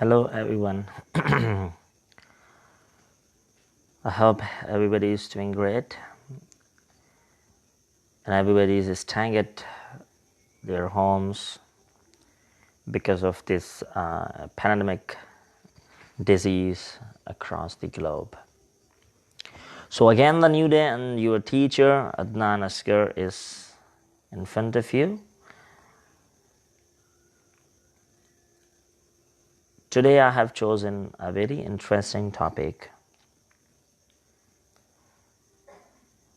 Hello everyone. I hope everybody is doing great and everybody is staying at their homes because of this pandemic disease across the globe. So again, the new day and your teacher Adnan Asghar is in front of you. Today I have chosen a very interesting topic.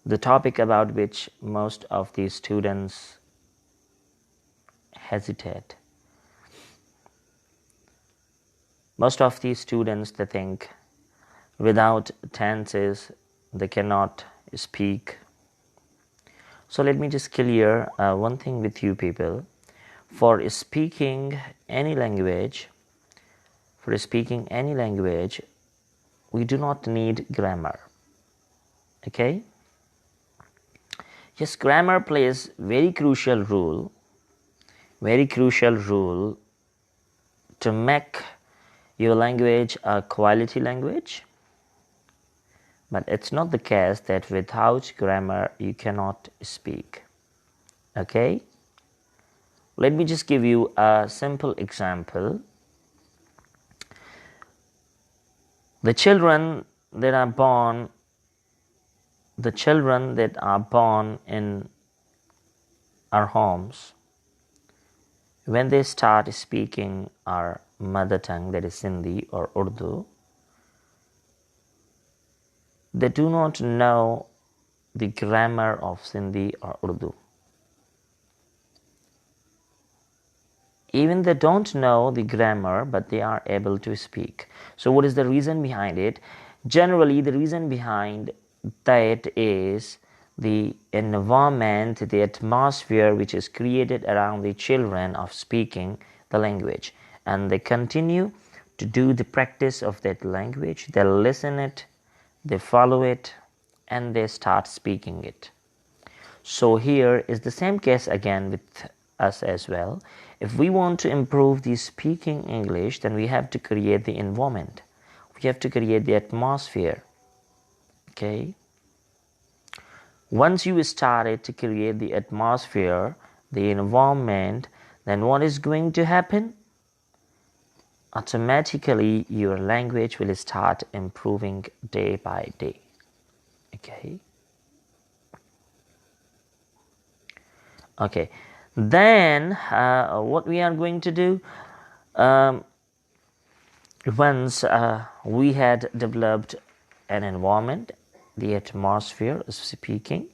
The topic about which most of the students hesitate. Most of the students, they think without tenses they cannot speak. So let me just clear one thing with you people. For speaking any language, we do not need grammar. Okay? Yes, grammar plays very crucial role to make your language a quality language. But it's not the case that without grammar you cannot speak. Okay? Let me just give you a simple example. The children that are born in our homes, when they start speaking our mother tongue, that is Sindhi or Urdu, they do not know the grammar of Sindhi or Urdu. Even they don't know the grammar, but they are able to speak. So what is the reason behind it? Generally, the reason behind that is the environment, the atmosphere which is created around the children of speaking the language. And they continue to do the practice of that language. They listen it, they follow it, and they start speaking it. So here is the same case again with us as well. If we want to improve the speaking English, then we have to create the environment. We have to create the atmosphere. Okay? Once you started to create the atmosphere, the environment, then what is going to happen? Automatically your language will start improving day by day. Okay? Okay. Then what we are going to do, once we had developed an environment, the atmosphere of speaking,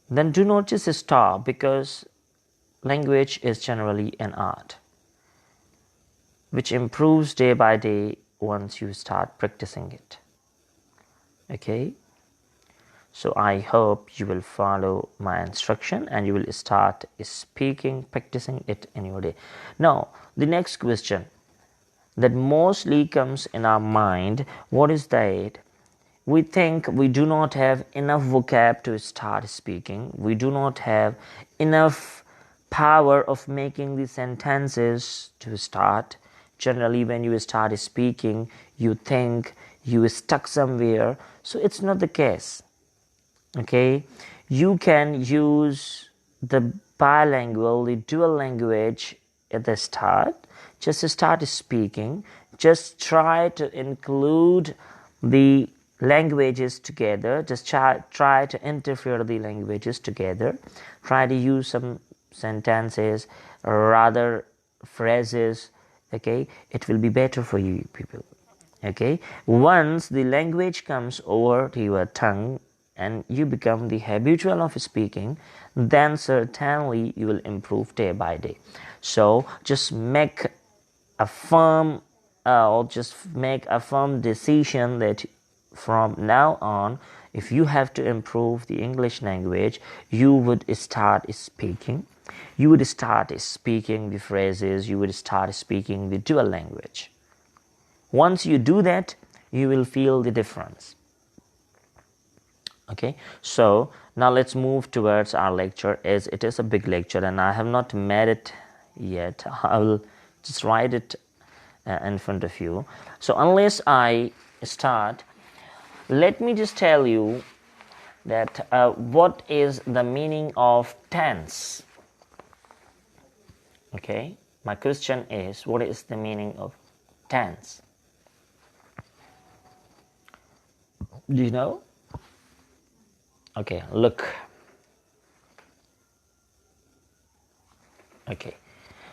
then do not just stop, because language is generally an art which improves day by day once you start practicing it. Okay? So I hope you will follow my instruction and you will start speaking, practicing it in your day. Now, the next question that mostly comes in our mind, what is that? We think we do not have enough vocab to start speaking. We do not have enough power of making the sentences to start. Generally, when you start speaking, you think you are stuck somewhere. So it's not the case. Okay, you can use the bilingual, the dual language at the start. Just start speaking. Just try to include the languages together. Just try to interfere the languages together. Try to use some sentences or rather phrases. Okay, it will be better for you people. Okay, once the language comes over to your tongue and you become the habitual of speaking, then certainly you will improve day by day. So just make a firm decision that from now on, if you have to improve the English language, you would start speaking. You would start speaking the phrases. You would start speaking the dual language. Once you do that, you will feel the difference. Okay, so now let's move towards our lecture, as it is a big lecture and I have not made it yet. I will just write it in front of you. So unless I start, let me just tell you that what is the meaning of tense. Okay, my question is, what is the meaning of tense? Do you know? Okay, look. Okay,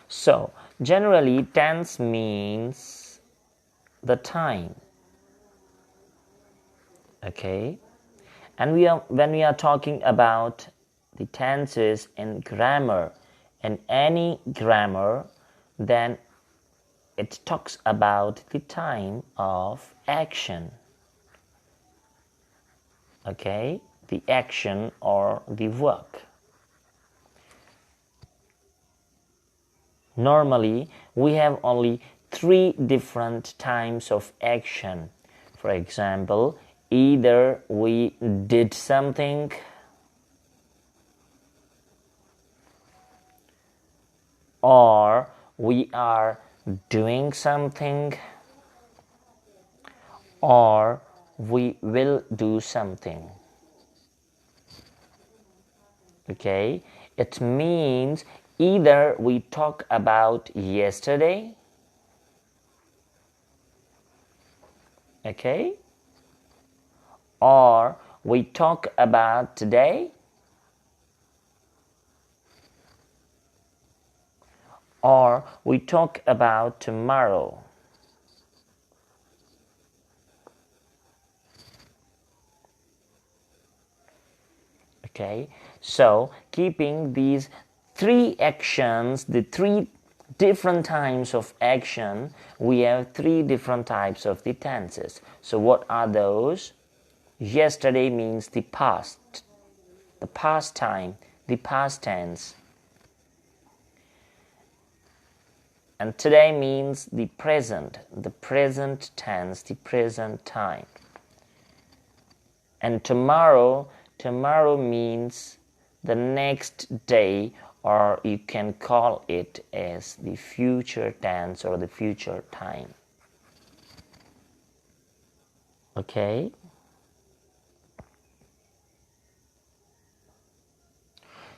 so generally tense means the time. Okay, and when we are talking about the tenses in grammar, in any grammar, then it talks about the time of action. Okay, the action or the work. Normally, we have only 3 different types of action. For example, either we did something, or we are doing something, or we will do something. Okay, it means either we talk about yesterday, okay, or we talk about today, or we talk about tomorrow. Okay, so keeping these 3 actions, the 3 different types of action, we have 3 different types of the tenses. So what are those? Yesterday means the past time, the past tense. And today means the present tense, the present time. And tomorrow means the next day, or you can call it as the future tense or the future time. Okay?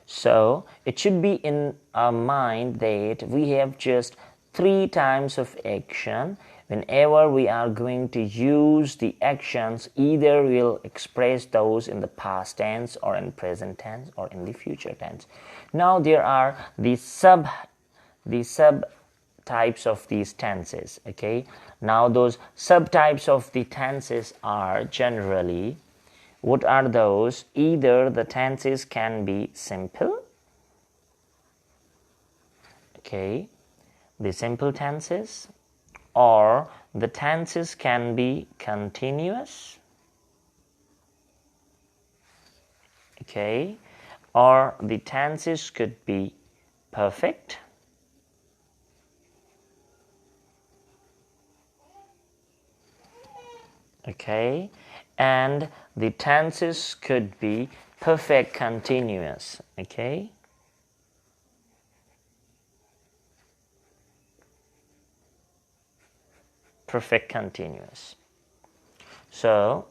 So it should be in our mind that we have just 3 types of action. Whenever we are going to use the actions, either we'll express those in the past tense or in present tense or in the future tense. Now there are the sub types of these tenses. Okay, now those subtypes of the tenses are generally, what are those? Either the tenses can be simple, okay, the simple tenses, or the tenses can be continuous, okay, or the tenses could be perfect, okay, and the tenses could be perfect continuous. Okay, perfect continuous. So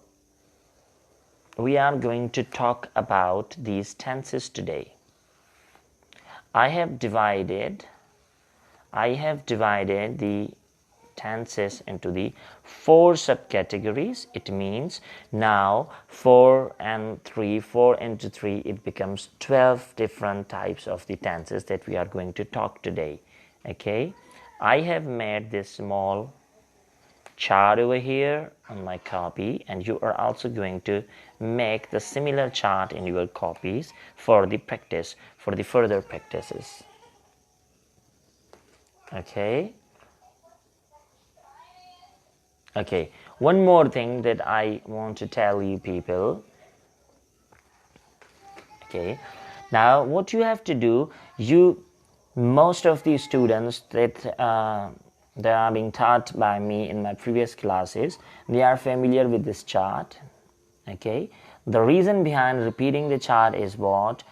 we are going to talk about these tenses today. I have divided the tenses into the 4 subcategories. It means now 4 into 3, it becomes 12 different types of the tenses that we are going to talk today. Okay, I have made this small chart over here on my copy, and you are also going to make the similar chart in your copies for the practice, for the further practices. Okay, one more thing that I want to tell you people. Okay, now what you have to do, most of the students that they are being taught by me in my previous classes, they are familiar with this chart. Okay, the reason behind repeating the chart is what?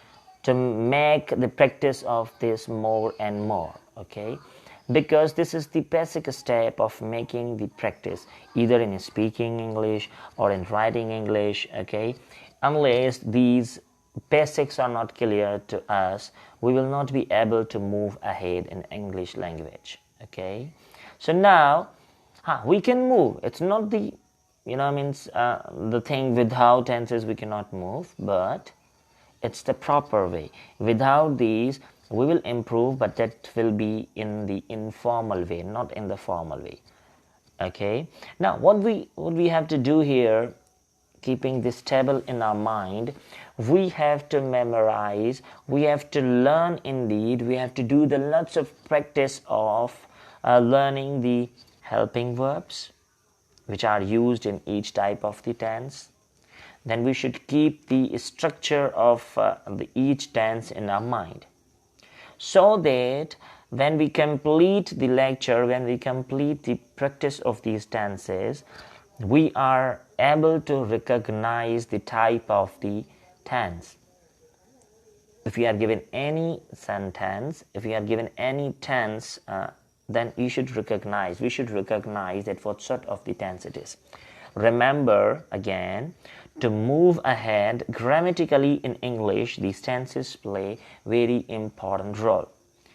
To make the practice of this more and more. Okay, because this is the basic step of making the practice, either in speaking English or in writing English. Okay, unless these basics are not clear to us, we will not be able to move ahead in English language. Okay, so now we can move. It's not the the thing without tenses we cannot move, but it's the proper way. Without these we will improve, but that will be in the informal way, not in the formal way. Okay, now what we have to do here, keeping this table in our mind, we have to memorize, we have to learn. Indeed, we have to do the lots of practice of learning the helping verbs which are used in each type of the tense. Then we should keep the structure of each tense in our mind, so that when we complete the lecture, when we complete the practice of these tenses, we are able to recognize the type of the tense. If we are given any sentence, if we are given any tense, then we should recognize that what sort of the tense it is. Remember again, to move ahead grammatically in English, these tenses play very important role.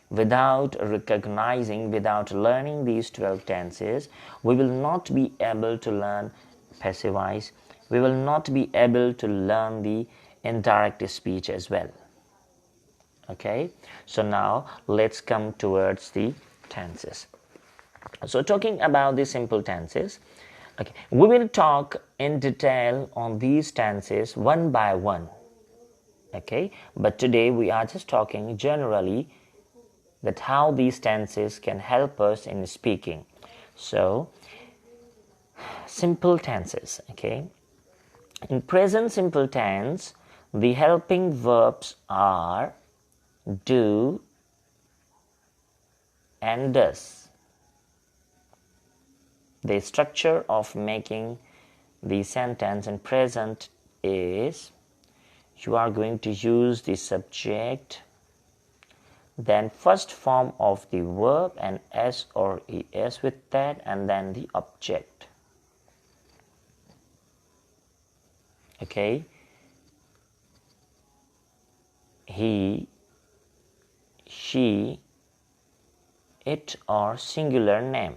Without recognizing, without learning these 12 tenses, we will not be able to learn passive voice. We will not be able to learn the indirect speech as well. Okay, so now let's come towards the tenses. So talking about the simple tenses, okay, we will talk in detail on these tenses one by one. Okay, but today we are just talking generally that how these tenses can help us in speaking. So simple tenses. Okay, in present simple tense, the helping verbs are do and does. The structure of making the sentence in present is, you are going to use the subject, then first form of the verb and s or es with that, and then the object. Okay, he, she, it, or singular name.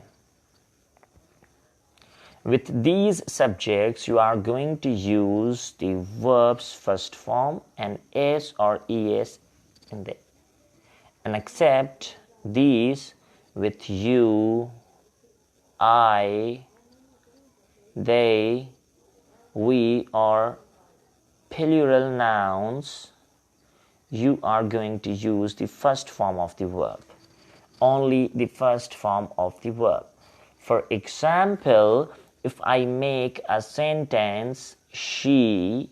With these subjects, you are going to use the verb's first form and s or es in there. And accept these with you, I, they, we, or plural nouns. You are going to use the first form of the verb. Only the first form of the verb. For example, if I make a sentence, she,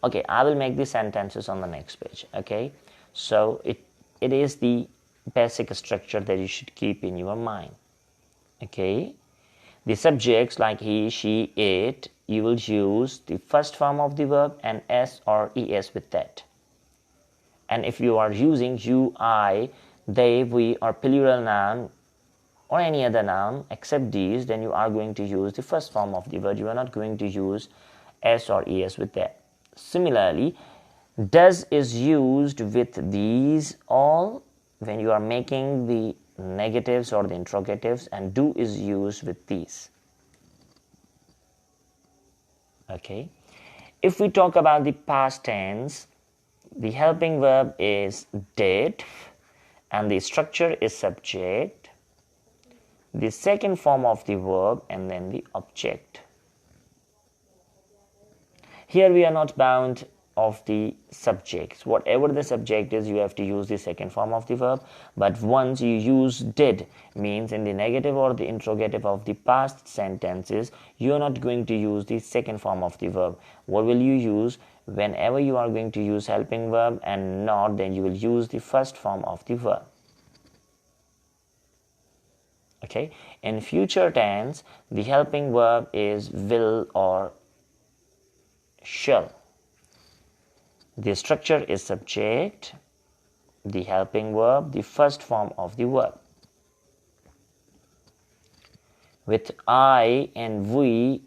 okay, I will make the sentences on the next page. Okay, so it is the basic structure that you should keep in your mind. Okay, the subjects like he, she, it, you will use the first form of the verb and s or es with that. And if you are using you, I, they, we, or plural noun or any other noun except these, then you are going to use the first form of the verb. You are not going to use s or es with that. Similarly, does is used with these all when you are making the negatives or the interrogatives, and do is used with these. Okay, if we talk about the past tense, the helping verb is did and the structure is subject, the second form of the verb, and then the object. Here we are not bound of the subjects. Whatever the subject is, you have to use the second form of the verb. But once you use did, means in the negative or the interrogative of the past sentences, you are not going to use the second form of the verb. What will you use? Whenever you are going to use helping verb and not, then you will use the first form of the verb. Okay, in future tense, the helping verb is will or shall. The structure is subject, the helping verb, the first form of the verb. With I and we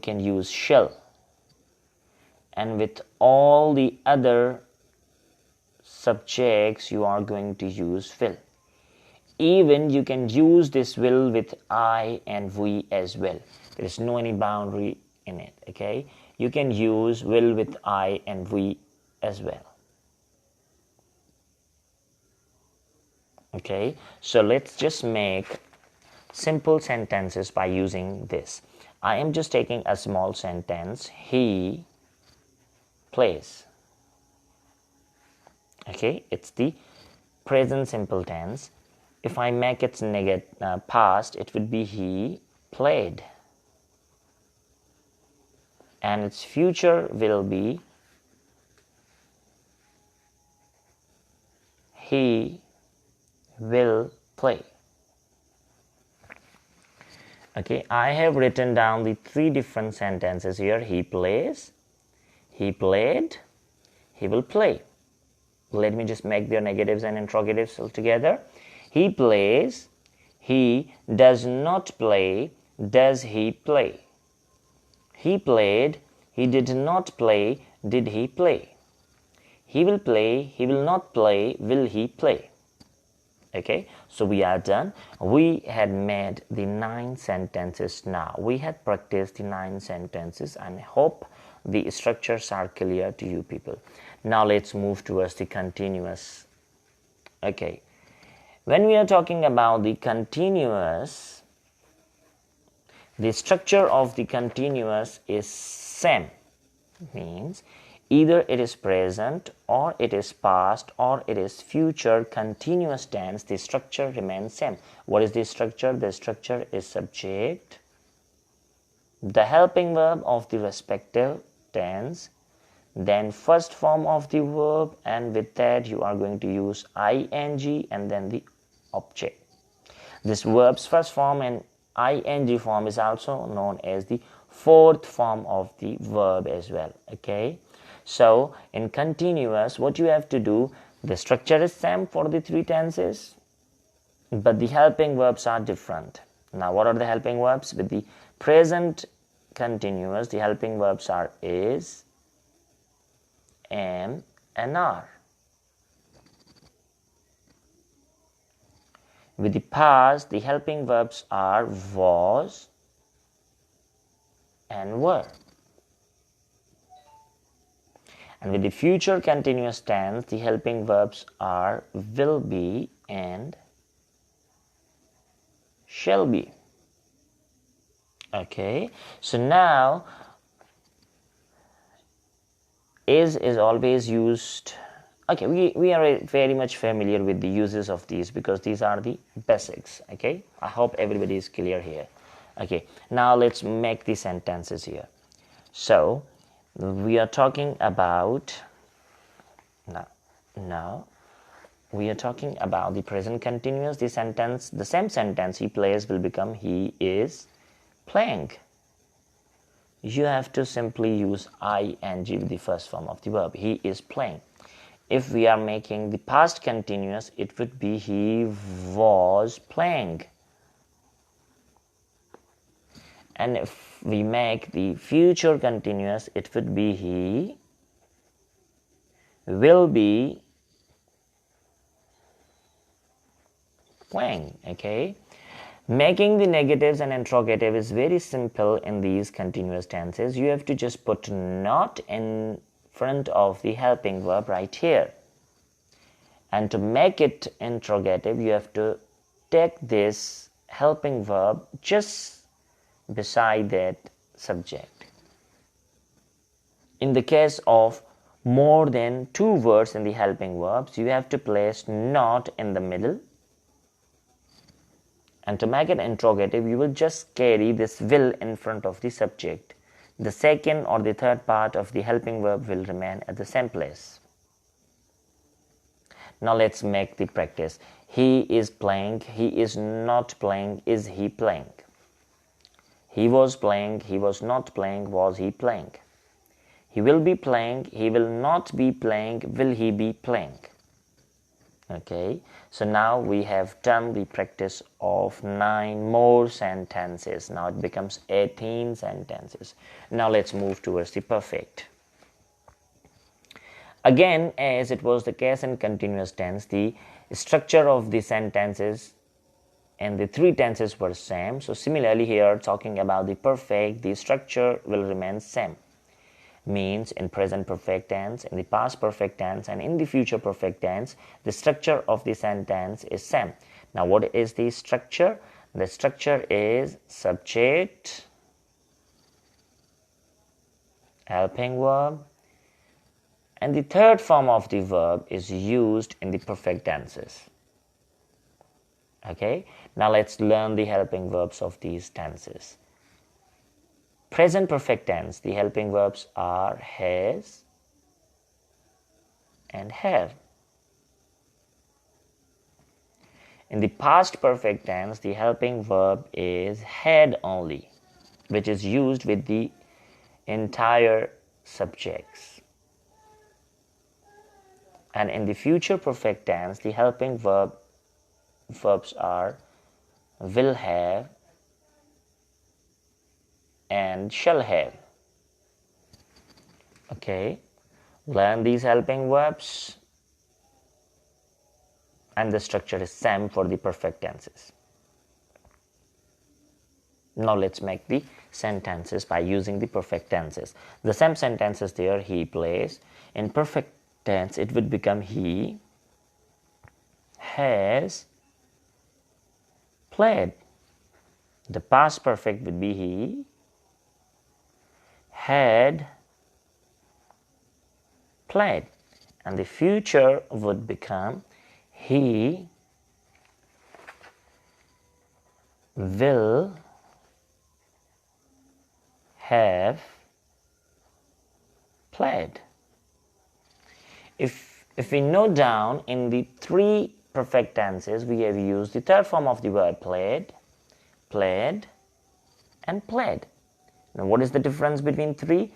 can use shall. And with all the other subjects, you are going to use will. Even you can use this will with I and we as well. There is no any boundary in it, okay? You can use will with I and we as well. Okay, so let's just make simple sentences by using this. I am just taking a small sentence. He plays. Okay, it's the present simple tense. If I make it past, it would be he played. And its future will be he will play. Okay, I have written down the 3 different sentences here. He plays, he played, he will play. Let me just make their negatives and interrogatives all together. He plays, he does not play, does he play? He played, he did not play, did he play? He will play, he will not play, will he play? Okay, so we are done. We had made the 9 sentences now. We had practiced the 9 sentences and I hope the structures are clear to you people. Now let's move towards the continuous. Okay, when we are talking about the continuous, the structure of the continuous is same. Means either it is present or it is past or it is future continuous tense. The structure remains same. What is the structure? The structure is subject, the helping verb of the respective tense, then first form of the verb, and with that you are going to use ing and then the object. This verb's first form and ing form is also known as the fourth form of the verb as well. Okay, so in continuous, what you have to do, the structure is same for the 3 tenses, but the helping verbs are different. Now what are the helping verbs? With the present continuous, the helping verbs are is, am and are. With the past, the helping verbs are was and were. And with the future continuous tense, the helping verbs are will be and shall be. Okay, so now is always used. Okay, we are very much familiar with the uses of these because these are the basics. Okay, I hope everybody is clear here. Okay, now let's make the sentences here. So we are talking about now we are talking about the present continuous. The sentence, the same sentence, he plays will become he is playing. You have to simply use ing with the first form of the verb. He is playing. If we are making the past continuous, it would be he was playing. And if we make the future continuous, it would be he will be playing. Okay, making the negatives and interrogative is very simple in these continuous tenses. You have to just put not in front of the helping verb right here, and to make it interrogative you have to take this helping verb just beside that subject. In the case of more than 2 words in the helping verbs, you have to place not in the middle, and to make it interrogative you will just carry this will in front of the subject. The second or the third part of the helping verb will remain at the same place. Now let's make the practice. He is playing, he is not playing, is he playing? He was playing, he was not playing, was he playing? He will be playing, he will not be playing, will he be playing? Okay, so now we have done the practice of 9 more sentences. Now it becomes 18 sentences. Now let's move towards the perfect. Again, as it was the case in continuous tense, the structure of the sentences and the 3 tenses were same. So similarly here, talking about the perfect, the structure will remain same. Means in present perfect tense, in the past perfect tense, and in the future perfect tense, the structure of the sentence is same. Now what is the structure? The structure is subject, helping verb, and the third form of the verb is used in the perfect tenses. Okay, now let's learn the helping verbs of these tenses. Present perfect tense, the helping verbs are has and have. In the past perfect tense, the helping verb is had only, which is used with the entire subjects. And in the future perfect tense, the helping verbs are will have and shall have. Okay, learn these helping verbs, and the structure is same for the perfect tenses. Now let's make the sentences by using the perfect tenses. The same sentences there, he plays. In perfect tense, it would become he has played. The past perfect would be he had played, and the future would become he will have played. If we note down, in the 3 perfect tenses, we have used the third form of the word played, played, and played. Now what is the difference between 3?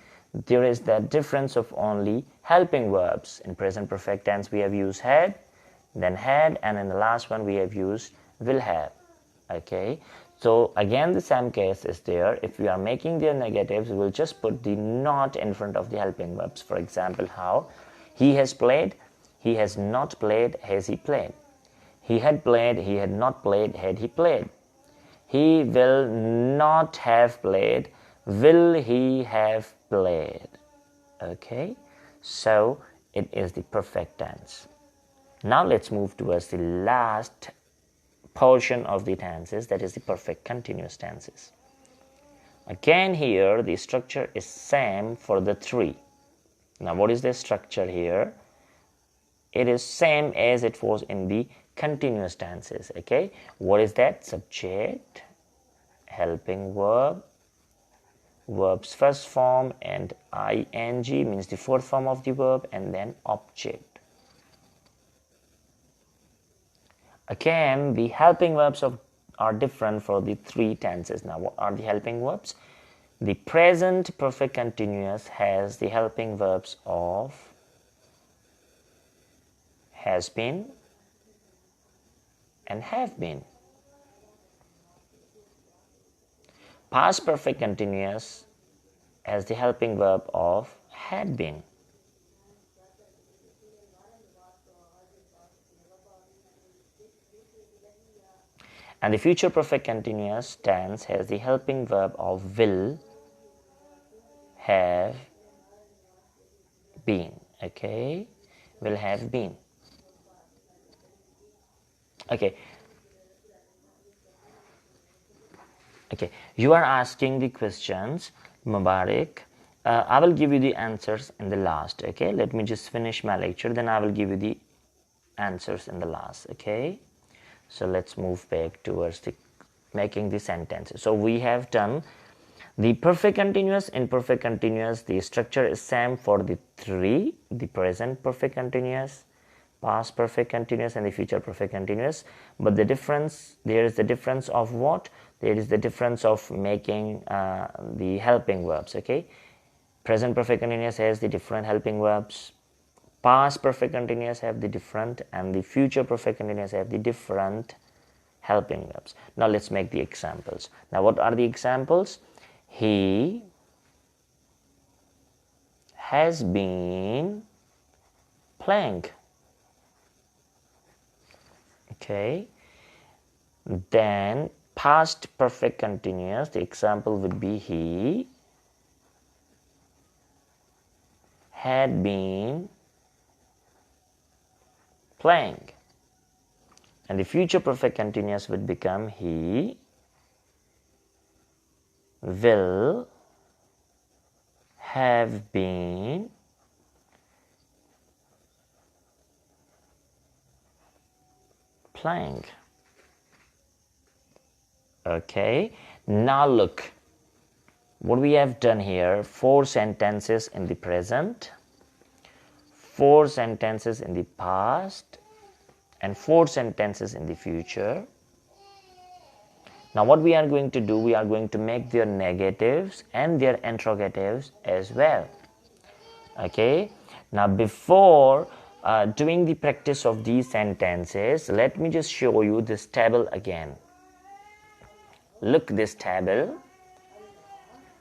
There is the difference of only helping verbs. In present perfect tense, we have used had, then had, and in the last one we have used will have. Okay, so again the same case is there. If we are making their negatives, we will just put the not in front of the helping verbs. For example, how? He has played, he has not played, has he played? He had played, he had not played, had he played? He will not have played, will he have played? Okay, so it is the perfect tense. Now let's move towards the last portion of the tenses, that is the perfect continuous tenses. Again here the structure is same for the 3. Now what is the structure here? It is same as it was in the continuous tenses. Okay, what is that? Subject, helping verb, verb's first form, and ing means the fourth form of the verb, and then object. Again, the helping verbs are different for the 3 tenses. Now, what are the helping verbs? The present perfect continuous has the helping verbs of has been and have been. Past perfect continuous has the helping verb of had been. And the future perfect continuous tense has the helping verb of will have been. Okay, will have been. Okay, you are asking the questions, Mubarak. I will give you the answers in the last. Okay, let me just finish my lecture, then I will give you the answers in the last. Okay, so let's move back towards the making the sentences. So we have done the perfect continuous. In perfect continuous, the structure is same for the 3, the present perfect continuous, past perfect continuous, and the future perfect continuous. But the difference, there is the difference of what? There is the difference of making the helping verbs. Okay, present perfect continuous has the different helping verbs, Past perfect continuous have the different, and the future perfect continuous have the different helping verbs. Now let's make the examples. Now what are the examples? He has been playing. Okay. Then past perfect continuous, the example would be he had been playing. And the future perfect continuous would become he will have been playing. Okay, now look what we have done here. 4 sentences in the present, 4 sentences in the past, and 4 sentences in the future. Now what we are going to do, we are going to make their negatives and their interrogatives as well. Okay, now before doing the practice of these sentences, let me just show you this table again. Look, this table.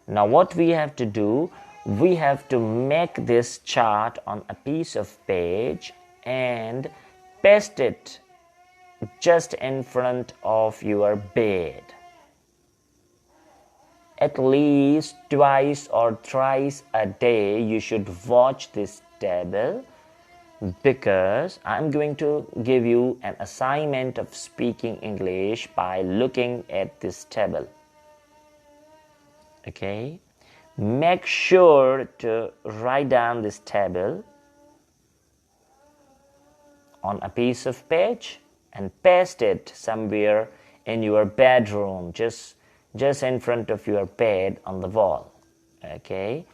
Now what we have to do, we have to make this chart on a piece of page and paste it just in front of your bed. At least twice or thrice a day you should watch this table, because I'm going to give you an assignment of speaking English by looking at this table. Okay, make sure to write down this table on a piece of page and paste it somewhere in your bedroom, just in front of your bed on the wall. Okay,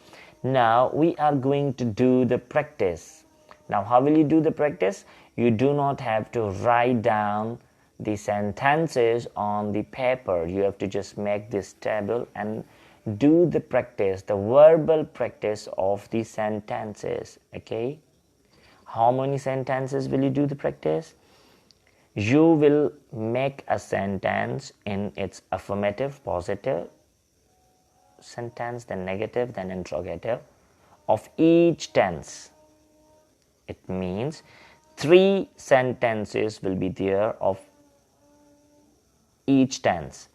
now we are going to do the practice. Now how will you do the practice? You do not have to write down the sentences on the paper. You have to just make this table and do the practice, the verbal practice of the sentences. Okay, how many sentences will you do the practice? You will make a sentence in its affirmative, positive sentence, then negative, then interrogative of each tense. It means 3 sentences will be there of each tense.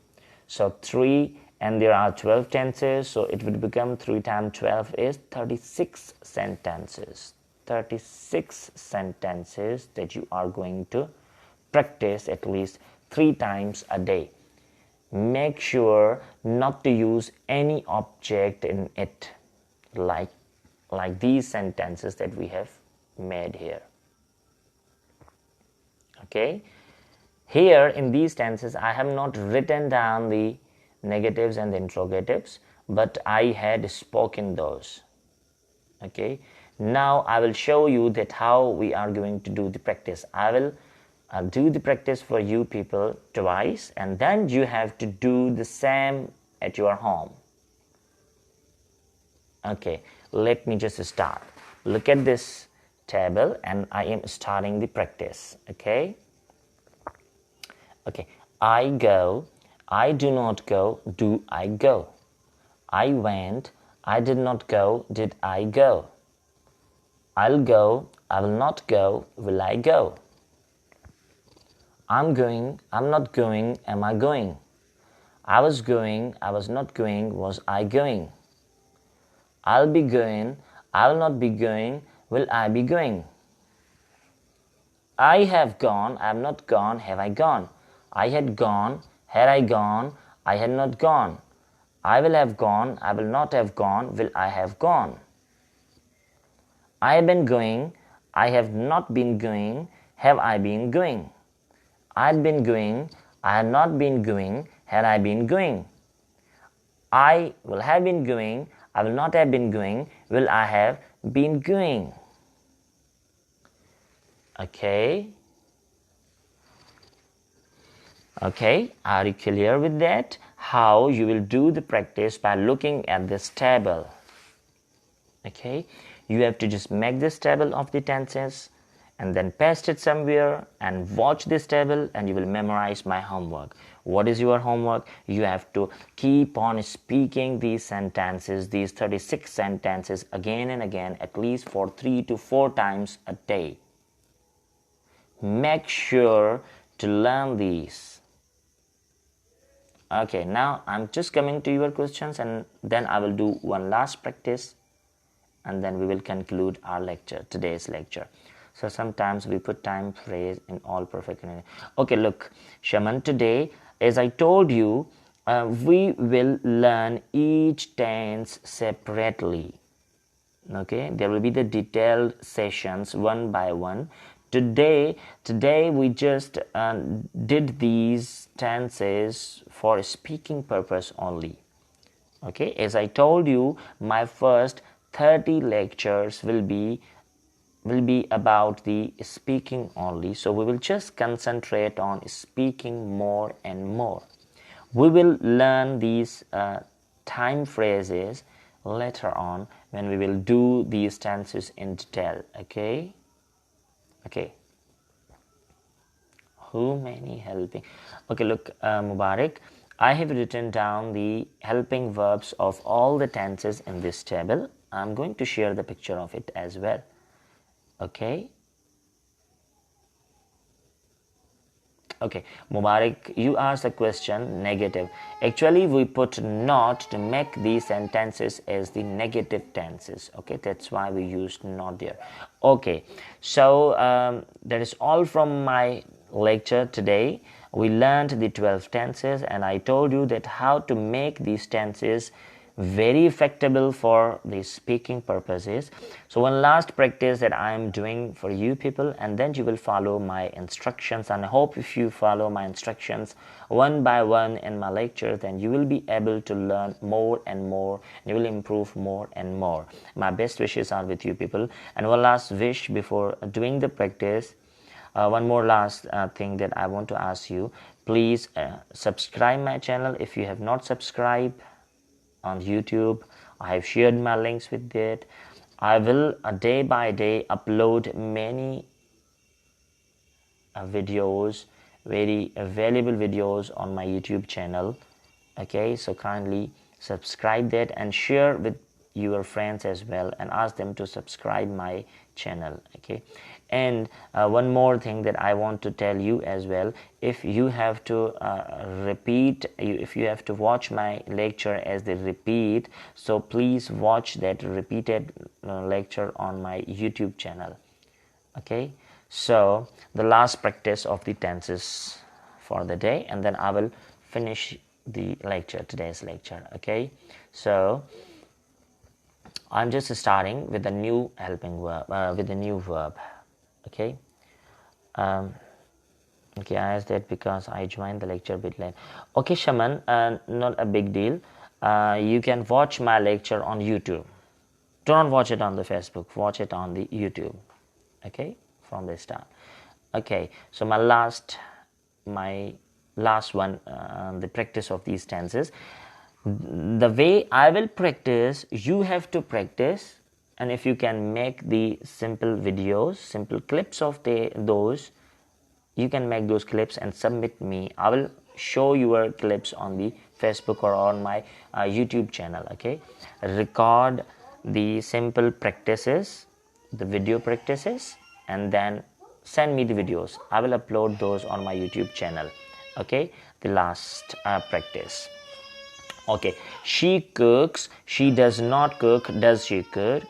So 3, and there are 12 tenses, so it would become 3 times 12 is 36 sentences. 36 sentences that you are going to practice at least 3 times a day. Make sure not to use any object in it, like these sentences that we have made here. Okay, here in these tenses I have not written down the negatives and the interrogatives, but I had spoken those. Okay, now I will show you that how we are going to do the practice. I will do the practice for you people twice, and then you have to do the same at your home. Okay, let me just start. Look at this table, and I am starting the practice. Okay, I go, I do not go, do I go? I went, I did not go, did I go? I'll go, I will not go, will I go? I'm going, I'm not going, am I going? I was going, I was not going, was I going? I'll be going, I will not be going, will I be going? I have gone, I have not gone, have I gone? I had gone, had I gone, I had not gone. I will have gone, I will not have gone, will I have gone? I have been going, I have not been going, have I been going? I had been going, I had not been going, had I been going? I will have been going, I will not have been going, will I have been going? Okay, are you clear with that? How you will do the practice by looking at this table. Okay, You have to just make this table of the tenses and then paste it somewhere and watch this table, and you will memorize my homework. What is your homework? You have to keep on speaking these sentences, these 36 sentences again and again, at least for 3 to 4 times a day. Make sure to learn these. Okay, now I'm just coming to your questions, and then I will do one last practice, and then we will conclude our lecture, today's lecture. So sometimes we put time phrase in all perfect. Okay, look, Shaman, today, as I told you, we will learn each tense separately. Okay, there will be the detailed sessions one by one. Today we just did these tenses for speaking purpose only. Okay, as I told you, my first 30 lectures will be about the speaking only. So we will just concentrate on speaking more and more. We will learn these time phrases later on when we will do these tenses in detail. Okay. Who many helping? Okay, look, Mubarak, I have written down the helping verbs of all the tenses in this table. I'm going to share the picture of it as well. Okay, Mubarak, you asked the question negative. Actually, we put not to make these sentences as the negative tenses. Okay, that's why we used not there. Okay, so that is all from my lecture today. We learned the 12 tenses, and I told you that how to make these tenses very effective for the speaking purposes. So one last practice that I am doing for you people, and then you will follow my instructions, and I hope if you follow my instructions one by one in my lecture, then you will be able to learn more and more, you will improve more and more. My best wishes are with you people. And one last wish before doing the practice, one more last thing that I want to ask you. Please subscribe my channel if you have not subscribed on YouTube. I have shared my links with it. I will day by day upload many videos, very valuable videos on my YouTube channel. Okay, so kindly subscribe that and share with your friends as well, and ask them to subscribe my channel. Okay, and one more thing that I want to tell you as well, if you have to if you have to watch my lecture as the repeat, so please watch that repeated lecture on my YouTube channel. Okay, so the last practice of the tenses for the day, and then I will finish the lecture, today's lecture. Okay, so I'm just starting with a new helping verb, with a new verb. Okay, okay, I asked that because I joined the lecture a bit late. Okay, Shaman, not a big deal. You can watch my lecture on YouTube. Do not watch it on the Facebook. Watch it on the YouTube. Okay, from the start. Okay, so my last one, the practice of these tenses. The way I will practice, you have to practice, and if you can make the simple videos, simple clips of those, you can make those clips and submit me. I will show your clips on the Facebook or on my YouTube channel. Okay, record the simple practices, the video practices, and then send me the videos. I will upload those on my YouTube channel. Okay, the last practice. Okay, she cooks, she does not cook, does she cook?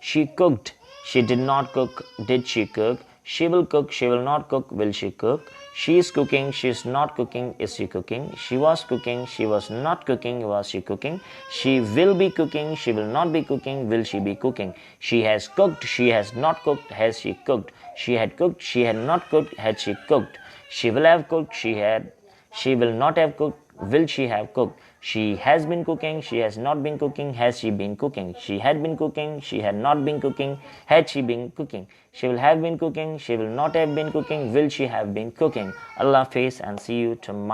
She cooked, she did not cook, did she cook? She will cook, she will not cook, will she cook? She is cooking, she is not cooking, is she cooking? She was cooking, she was not cooking, was she cooking? She will be cooking, she will not be cooking, will she be cooking? She has cooked, she has not cooked, has she cooked? She had cooked, she had not cooked, had she cooked? She will have cooked, she will not have cooked, will she have cooked? She has been cooking, she has not been cooking, has she been cooking? She had been cooking, she had not been cooking, had she been cooking? She will have been cooking, she will not have been cooking, will she have been cooking? Allah Hafiz, and see you tomorrow.